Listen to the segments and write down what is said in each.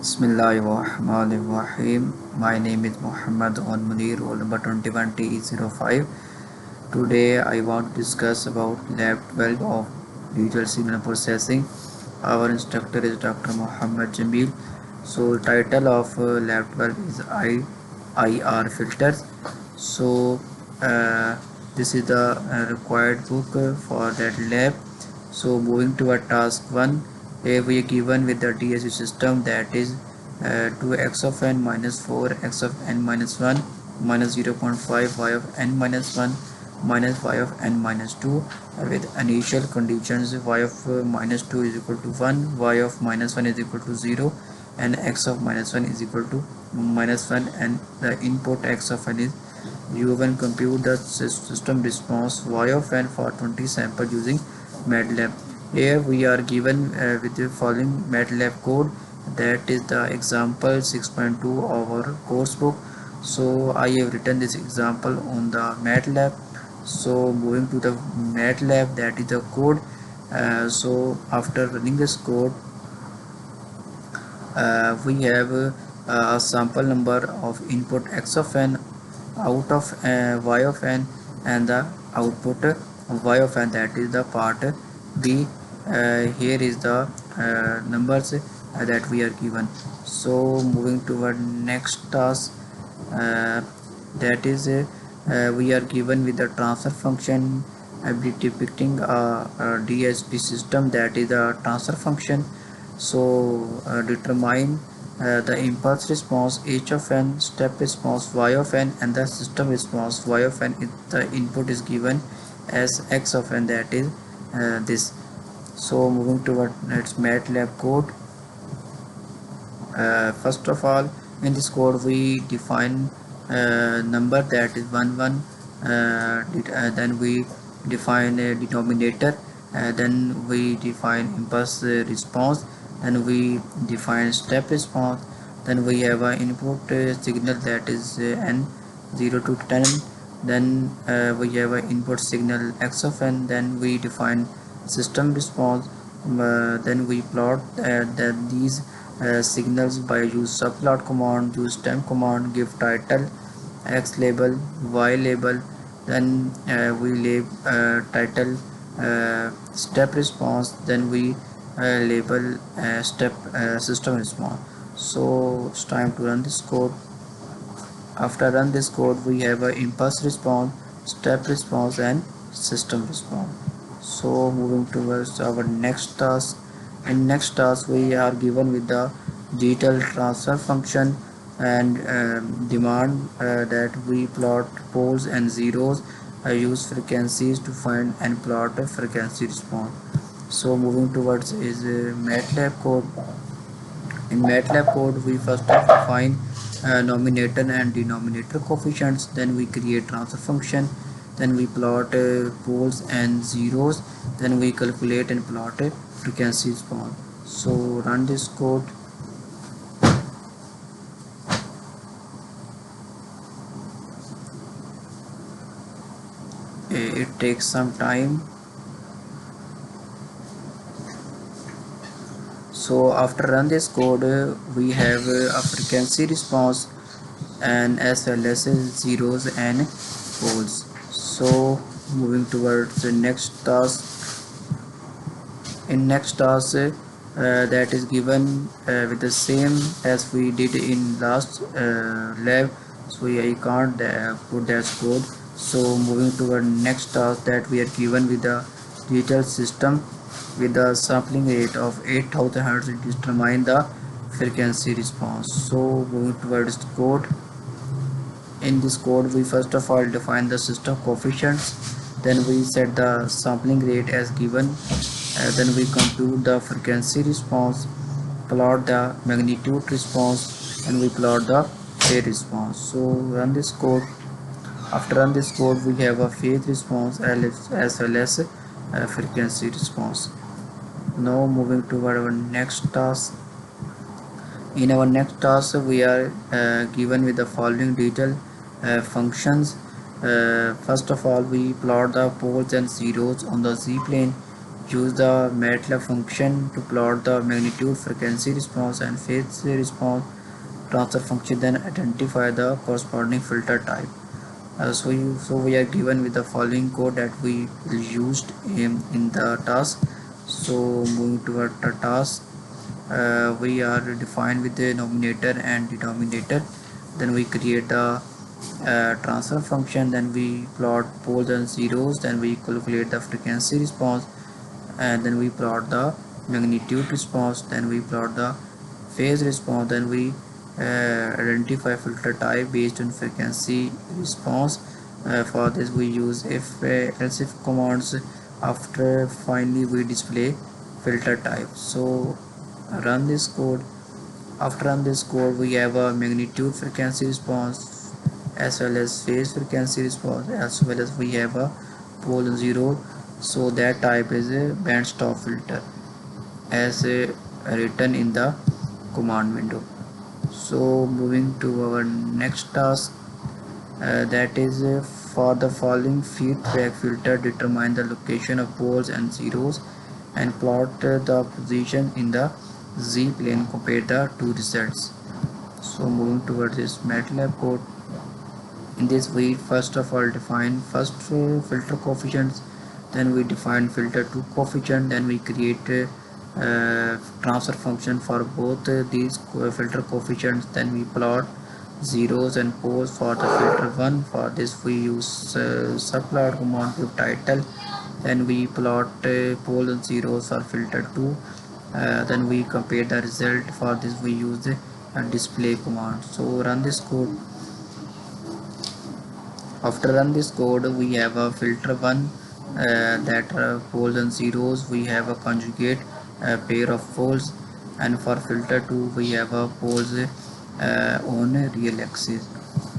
Bismillahirrahmanirrahim. My name is Muhammad on Munir, roll number 21T05. Today I want to discuss about Lab 12 of Digital Signal Processing. Our instructor is Dr. Muhammad Jamil. So title of Lab 12 is IR filters. So uh, this is the required book for that lab. So moving to a task 1, here we are given with the DSP system, that is 2x of n minus 4 x of n minus 1 minus 0.5 y of n minus 1 minus y of n minus 2 with initial conditions y of minus 2 is equal to 1, y of minus 1 is equal to 0, and x of minus 1 is equal to minus 1, and the input x of n is u1. Compute the system response y of n for 20 samples using MATLAB. Here we are given with the following MATLAB code, that is the example 6.2 of our course book. So I have written this example on the MATLAB. So moving to the MATLAB, that is the code. So after running this code, we have a sample number of input x of n, out of y of n, and the output y of n, that is the part b. Here is the numbers that we are given. So moving to our next task, that is we are given with the transfer function depicting a DSP system, that is the transfer function. So determine the impulse response h of n, step response y of n, and the system response y of n. The input is given as x of n, that is this. So moving to our next MATLAB code. First of all, in this code we define number, that is 1 1, then we define a denominator, then we define impulse response, then we define step response, then we have an input signal, that is n 0 to 10, then we have an input signal x of n, then we define system response, then we plot these signals by use subplot command, use temp command, give title x label, y label, then we label title step response, then we label step system response. So it's time to run this code. After run this code, we have a impulse response, step response, and system response. So moving towards our next task. In next task we are given with the digital transfer function and demand that we plot poles and zeros, use frequencies to find and plot a frequency response. So moving towards is MATLAB code. In MATLAB code, we first define nominator and denominator coefficients, then we create transfer function, then we plot poles and zeros, then we calculate and plot a frequency response. So run this code. It takes some time. So after run this code, we have a frequency response and as well as zeros and poles. So moving towards the next task. In next task, that is given with the same as we did in last lab, so I can't put that code. So moving to our next task, that we are given with the digital system with the sampling rate of 8000 Hz to determine the frequency response. So moving towards the code. In this code, we first of all define the system coefficients, then we set the sampling rate as given, then we compute the frequency response, plot the magnitude response, and we plot the phase response. So run this code. After run this code, we have a phase response as well as frequency response. Now moving to our next task. In our next task, we are given with the following digital functions. First of all, we plot the poles and zeros on the z plane. Use the MATLAB function to plot the magnitude, frequency response and phase response transfer function, then identify the corresponding filter type. So we are given with the following code that we used in the task. So moving toward the task, we are defined with the numerator and denominator. Then we create the transfer function, then we plot poles and zeros, then we calculate the frequency response, and then we plot the magnitude response, then we plot the phase response, then we identify filter type based on frequency response. For this we use if else if commands. After finally we display filter type. So run this code. After run this code, we have a magnitude frequency response as well as phase frequency response, as well as we have a pole zero. So that type is a band stop filter as written in the command window. So moving to our next task, that is for the following feedback filter, determine the location of poles and zeros and plot the position in the z plane, compare the two results. So moving towards this MATLAB code, in this we first of all define first filter coefficients, then we define filter 2 coefficient, then we create transfer function for both these filter coefficients, then we plot zeros and poles for the filter 1. For this we use subplot command to title, then we plot poles and zeros for filter 2, then we compare the result. For this we use the display command. So run this code. After run this code, we have a filter 1, that poles and zeros, we have a conjugate pair of poles, and for filter 2 we have a poles on a real axis.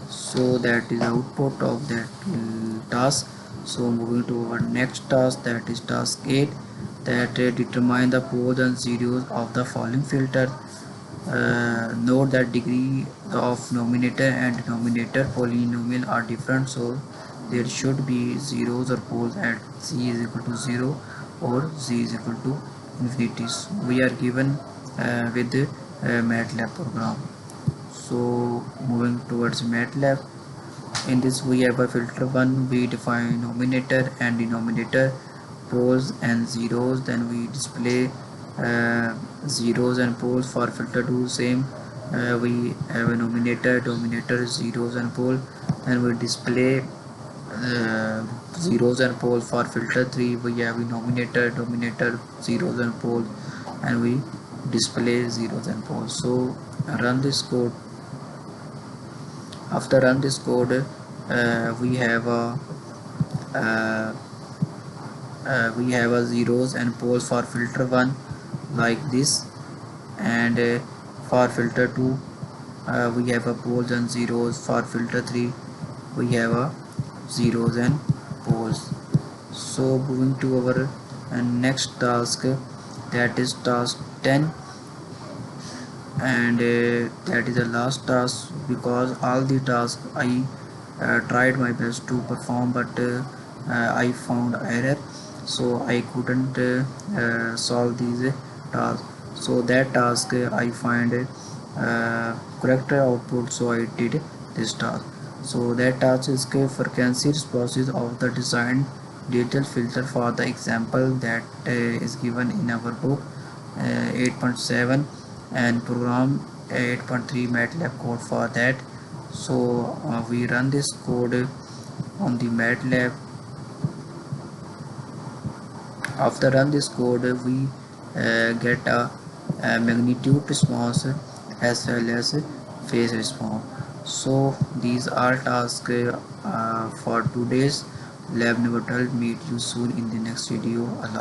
So that is output of that task. So moving to our next task, that is task 8, that determine the poles and zeros of the following filter. Note that degree of numerator and denominator polynomial are different, so there should be zeros or poles at z is equal to 0 or z is equal to infinity. So we are given with the MATLAB program. So moving towards MATLAB, in this we have a filter 1, we define numerator and denominator, poles and zeros, then we display zeros and poles. For filter 2 same, we have a numerator, denominator, zeros and pole, then we display zeros and poles. For filter 3 we have a numerator, denominator, zeros and poles, and we display zeros and poles. So run this code. After run this code, we have a zeros and poles for filter 1 like this, and for filter 2 we have a poles and zeros. For filter 3 we have a zeros and poles. So moving to our next task, that is task 10, and that is the last task, because all the tasks I tried my best to perform, but I found error, so I couldn't solve these tasks. So that task I find correct output, so I did this task. So that task is frequency responses of the design detail filter for the example that is given in our book 8.7, and program 8.3 MATLAB code for that. So we run this code on the MATLAB. After run this code, we get a magnitude response as well as phase response. So these are tasks for today's lab number 12. Meet you soon in the next video. Allah.